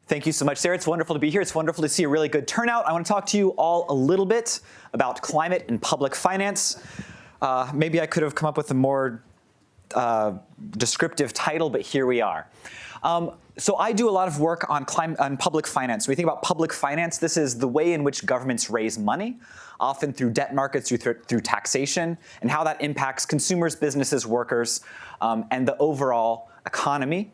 Thank you so much, Sarah. It's wonderful to be here. It's wonderful to see a really good turnout. I want to talk to you all a little bit about climate and public finance. Maybe I could have come up with a more descriptive title, but here we are. So I do a lot of work on public finance. When we think about public finance, this is the way in which governments raise money, often through debt markets, through taxation, and how that impacts consumers, businesses, workers, and the overall economy.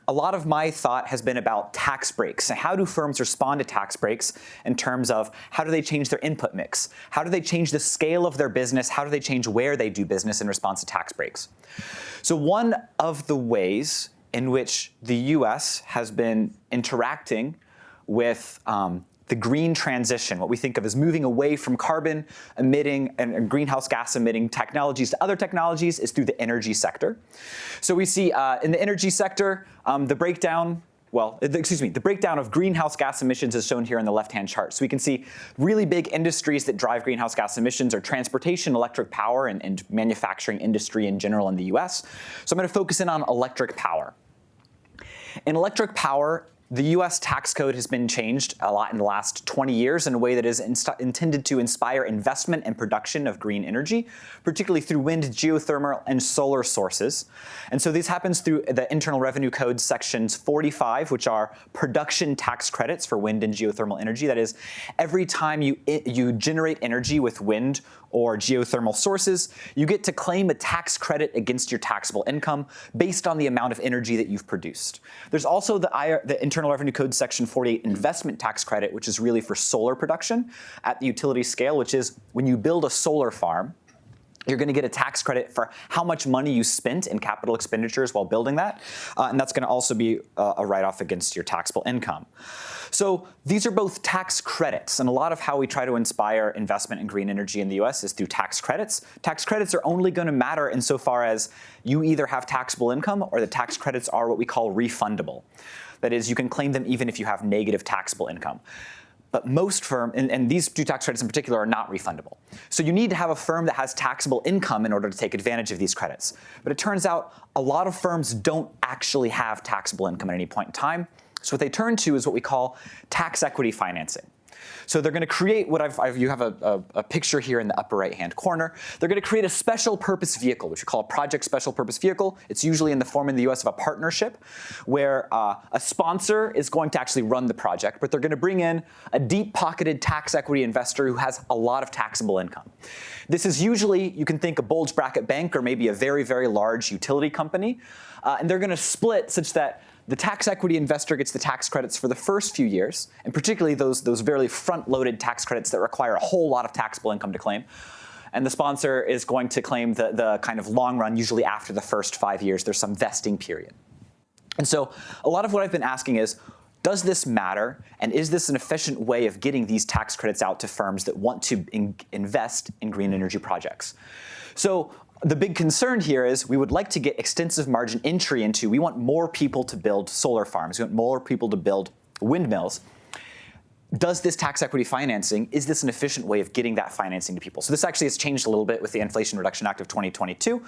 A lot of my thought has been about tax breaks. And how do firms respond to tax breaks in terms of how do they change their input mix? How do they change the scale of their business? How do they change where they do business in response to tax breaks? So one of the ways in which the US has been interacting with the green transition, what we think of as moving away from carbon emitting and greenhouse gas emitting technologies to other technologies, is through the energy sector. So we see in the energy sector, the breakdown of greenhouse gas emissions is shown here in the left-hand chart. So we can see really big industries that drive greenhouse gas emissions are transportation, electric power, and manufacturing industry in general in the US. So I'm going to focus in on electric power. In electric power, the US tax code has been changed a lot in the last 20 years in a way that is intended to inspire investment and production of green energy, particularly through wind, geothermal, and solar sources. And so this happens through the Internal Revenue Code sections 45, which are production tax credits for wind and geothermal energy. That is, every time you generate energy with wind or geothermal sources, you get to claim a tax credit against your taxable income based on the amount of energy that you've produced. There's also the Internal Revenue Code Section 48 investment tax credit, which is really for solar production at the utility scale, which is when you build a solar farm, you're going to get a tax credit for how much money you spent in capital expenditures while building that. And that's going to also be a write-off against your taxable income. So these are both tax credits. And a lot of how we try to inspire investment in green energy in the US is through tax credits. Tax credits are only going to matter insofar as you either have taxable income or the tax credits are what we call refundable. That is, you can claim them even if you have negative taxable income. But most firms, and these two tax credits in particular, are not refundable. So you need to have a firm that has taxable income in order to take advantage of these credits. But it turns out a lot of firms don't actually have taxable income at any point in time. So what they turn to is what we call tax equity financing. So they're going to create what you have a picture here in the upper right-hand corner. They're going to create a special purpose vehicle, which we call a project special purpose vehicle. It's usually in the form in the US of a partnership where a sponsor is going to actually run the project, but they're going to bring in a deep-pocketed tax equity investor who has a lot of taxable income. This is usually, you can think a bulge bracket bank or maybe a very, very large utility company. And they're going to split such that the tax equity investor gets the tax credits for the first few years, and particularly those very front-loaded tax credits that require a whole lot of taxable income to claim. And the sponsor is going to claim the kind of long run, usually after the first 5 years. There's some vesting period. And so a lot of what I've been asking is, does this matter? And is this an efficient way of getting these tax credits out to firms that want to invest in green energy projects? So the big concern here is we would like to get extensive margin entry into, we want more people to build solar farms. We want more people to build windmills. Does this tax equity financing, is this an efficient way of getting that financing to people? So this actually has changed a little bit with the Inflation Reduction Act of 2022.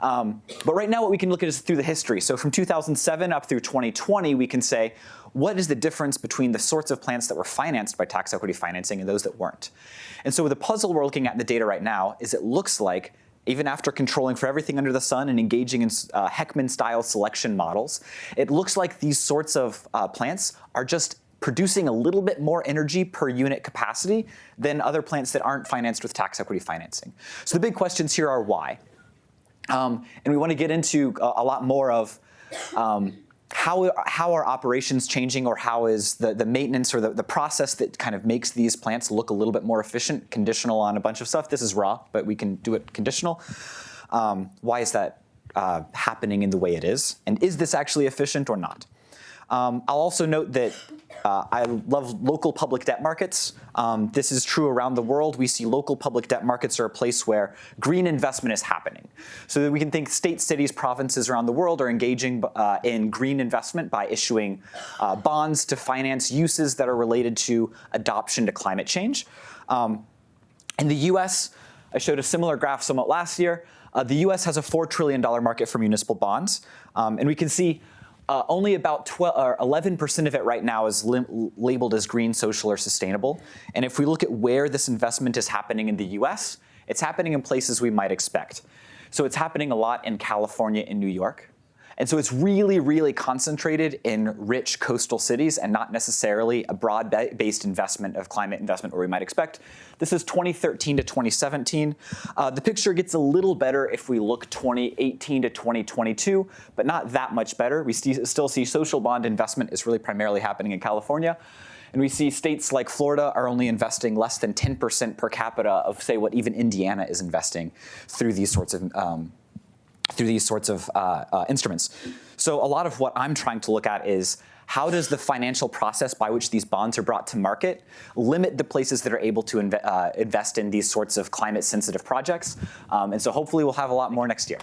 But right now what we can look at is through the history. So from 2007 up through 2020, we can say, what is the difference between the sorts of plants that were financed by tax equity financing and those that weren't? And so the puzzle we're looking at in the data right now is it looks like even after controlling for everything under the sun and engaging in Heckman-style selection models, it looks like these sorts of plants are just producing a little bit more energy per unit capacity than other plants that aren't financed with tax equity financing. So the big questions here are why. And we want to get into a lot more of how are operations changing, or how is the maintenance or the process that kind of makes these plants look a little bit more efficient, conditional on a bunch of stuff. This is raw, but we can do it conditional. Why is that happening in the way it is? And is this actually efficient or not? I'll also note that I love local public debt markets. This is true around the world. We see local public debt markets are a place where green investment is happening. So that we can think states, cities, provinces around the world are engaging in green investment by issuing bonds to finance uses that are related to adoption to climate change. In the US, I showed a similar graph somewhat last year. The US has a $4 trillion market for municipal bonds. And we can see Only about 11% of it right now is labeled as green, social, or sustainable. And if we look at where this investment is happening in the US, it's happening in places we might expect. So it's happening a lot in California and New York. And so it's really, really concentrated in rich coastal cities and not necessarily a broad-based investment of climate investment where we might expect. This is 2013 to 2017. The picture gets a little better if we look 2018 to 2022, but not that much better. We still see social bond investment is really primarily happening in California. And we see states like Florida are only investing less than 10% per capita of, say, what even Indiana is investing through these sorts of instruments. So a lot of what I'm trying to look at is how does the financial process by which these bonds are brought to market limit the places that are able to invest in these sorts of climate-sensitive projects? And so hopefully we'll have a lot more next year.